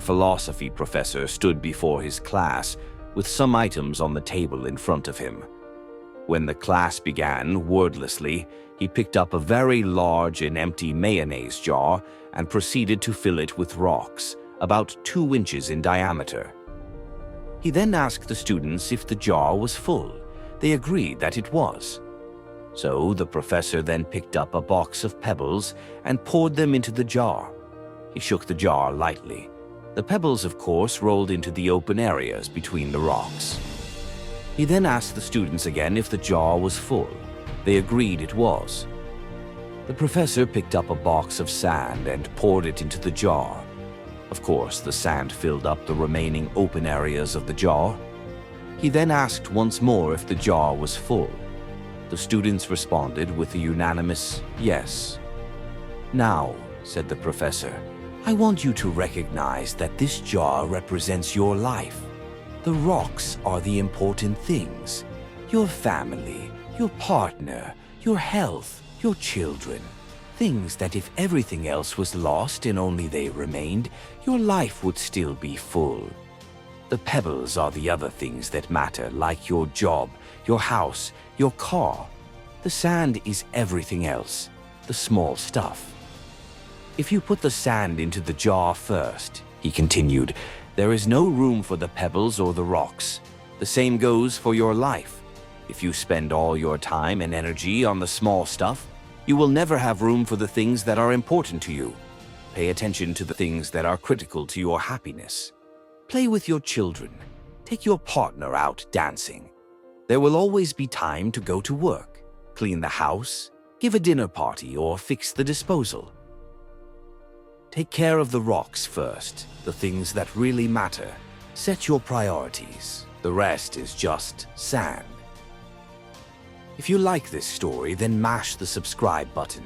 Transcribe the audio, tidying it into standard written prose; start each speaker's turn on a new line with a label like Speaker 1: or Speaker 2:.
Speaker 1: philosophy professor stood before his class with some items on the table in front of him. When the class began, wordlessly, he picked up a very large and empty mayonnaise jar and proceeded to fill it with rocks, about 2 inches in diameter. He then asked the students if the jar was full. They agreed that it was. So the professor then picked up a box of pebbles and poured them into the jar. He shook the jar lightly. The pebbles, of course, rolled into the open areas between the rocks. He then asked the students again if the jar was full. They agreed it was. The professor picked up a box of sand and poured it into the jar. Of course, the sand filled up the remaining open areas of the jar. He then asked once more if the jar was full. The students responded with a unanimous yes. "Now," said the professor, "I want you to recognize that this jar represents your life. The rocks are the important things. Your family, your partner, your health, your children. Things that if everything else was lost and only they remained, your life would still be full. The pebbles are the other things that matter, like your job, your house, your car. The sand is everything else, the small stuff. If you put the sand into the jar first," he continued, "there is no room for the pebbles or the rocks. The same goes for your life. If you spend all your time and energy on the small stuff, you will never have room for the things that are important to you. Pay attention to the things that are critical to your happiness. Play with your children. Take your partner out dancing. There will always be time to go to work, clean the house, give a dinner party, or fix the disposal. Take care of the rocks first, the things that really matter. Set your priorities. The rest is just sand." If you like this story, then mash the subscribe button.